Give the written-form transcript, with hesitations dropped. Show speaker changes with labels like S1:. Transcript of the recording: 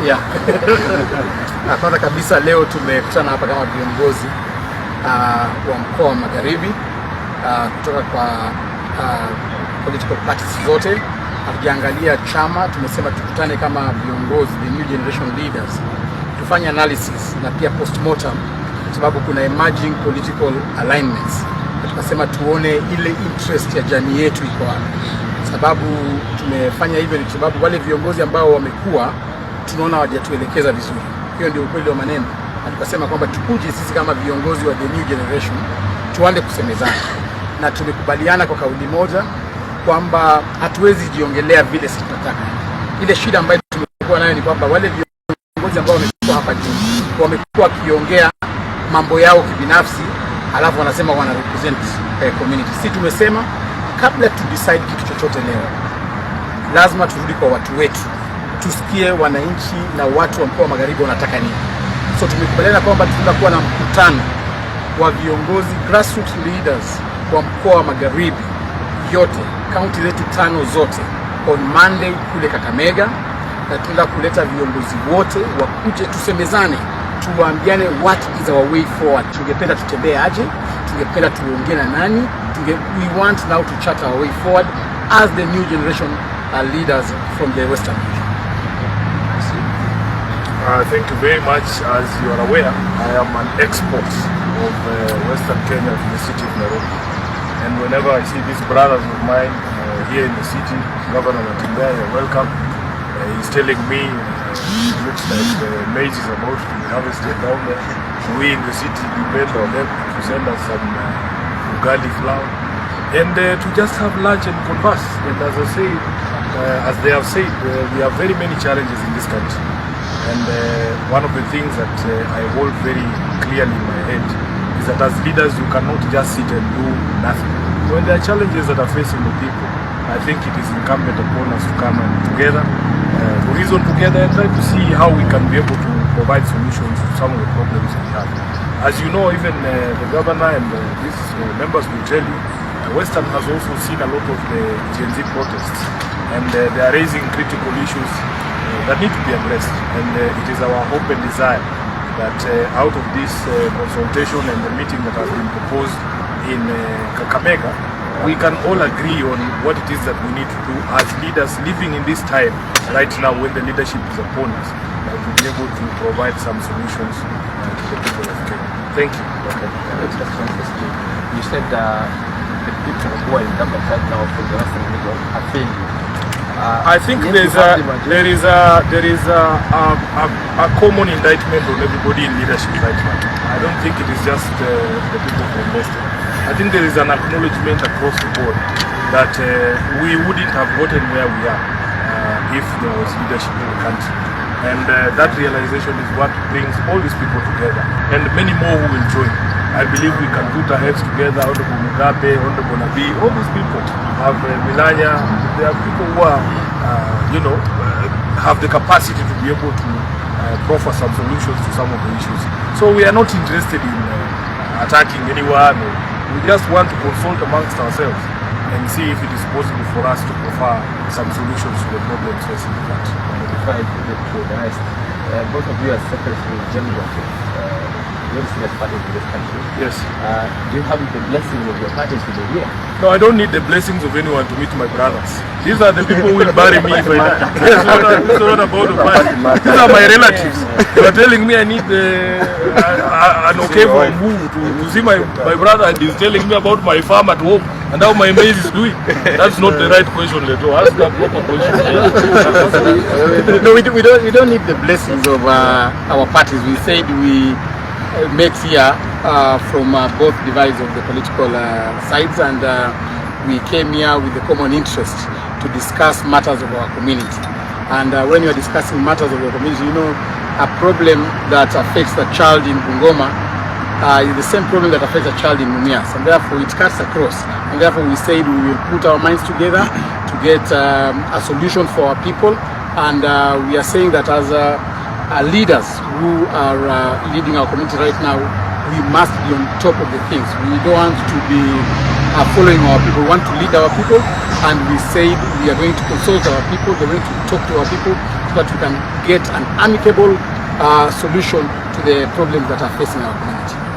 S1: Yeah. Kwanza kabisa leo tumekutana hapa kama viongozi wa mkoa wa Magharibi kutoka kwa political parties zote. Hatujaangalia chama, tumesema tukutane kama viongozi, the new generation leaders, tufanye analysis na pia postmortem, sababu kuna emerging political alignments. Tukasema tuone ile interest ya jamii yetu iko wapi. Sababu tumefanya hivyo ni sababu wale viongozi ambao wamekuwa tunaona hawajatuelekeza vizuri. Hiyo ndio ukweli wa maneno. Tukasema kwamba tukuje sisi kama viongozi wa the new generation tuanze kusemezana. Na tumekubaliana kwa kauli moja kwamba hatuwezi jiongelea vile sisi tunataka. Ile shida ambayo tumekuwa nayo ni kwamba wale viongozi ambao wamekuwa hapa juu wamekuwa kiongea mambo yao kibinafsi, alafu wanasema wana represent community. Sisi tumesema kabla tu decide kitu chochote leo, lazima turudi kwa watu wetu, tusikie wananchi na watu wa mkoa wa Magharibi wanataka nini. So tumekubaliana kwamba tutakuwa na mkutano wa viongozi grassroots leaders wa mkoa wa Magharibi yote, kaunti zetu 5 zote, on Monday kule Kakamega, na tunataka kuleta viongozi wote wakuje tusemezane, tuwaambiane what is our way forward. Tungependa tutembee aje, tungependa tuongee na nani, we want now to chart our way forward as the new generation leaders from the Western region.
S2: Thank you very much. As you are aware, I am an export of Western Kenya to the city of Nairobi. And whenever I see these brothers of mine here in the city, Governor Natembeya, you're welcome. He's telling me it looks like the maize is about to be harvested down there. We in the city depend on them to send us some ugali flour and to just have lunch and converse. And as I say, as they have said, we have very many challenges in this country. And one of the things that I hold very clearly in my head is that as leaders you cannot just sit and do nothing. When there are challenges that are facing the people, I think it is incumbent upon us to come and together, to reason together and try to see how we can be able to provide solutions to some of the problems we have. As you know, even the governor and these members will tell you, Western has also seen a lot of the Gen Z protests, and they are raising critical issues that need to be addressed. And it is our hope and desire that out of this consultation and the meeting that has been proposed in Kakamega, we can all agree on what it is that we need to do as leaders living in this time right now when the leadership is upon us, to be able to provide some solutions to the people of Kenya. Thank you.
S3: Okay. You said the people who are in government right now from the Western region are failing.
S2: I think there is a common indictment on everybody in leadership right now. I don't think it is just the people from Western. I think there is an acknowledgement across the board that we wouldn't have gotten where we are if there was leadership in the country. And that realization is what brings all these people together, and many more who will join. I believe we can put our heads together. Honorable Mugabe, Honorable Nabi, all these people have Milanya. There are people who are, have the capacity to be able to proffer some solutions to some of the issues. So we are not interested in attacking anyone. We just want to consult amongst ourselves and see if it is possible for us to offer some solutions to the problems facing the country.
S3: Before I get to the rest, both of you are Secretary General of parties in this country.
S2: Yes.
S3: Do you have the blessings of your parties to be here?
S2: No, I don't need the blessings of anyone to meet my brothers. These are the people who will bury me if I die. Yes, it's not about the party. These are my relatives. They are telling me I need an okay from who to see my brother, and he's telling me about my farm at home and how my maize is doing. That's not the right question at all. Ask that proper question.
S1: No, we don't need the blessings of our parties. We said we met here from both divides of the political sides, and we came here with the common interest to discuss matters of our community. And when you are discussing matters of your community, a problem that affects the child in Bungoma is the same problem that affects a child in Mumias, and therefore it cuts across. And therefore we said we will put our minds together to get a solution for our people. And we are saying that as leaders who are leading our community right now, we must be on top of the things. We don't want to be following our people. We want to lead our people, and we say we are going to consult our people. We're going to talk to our people to so that we can get an amicable solution to the problems that are facing our community.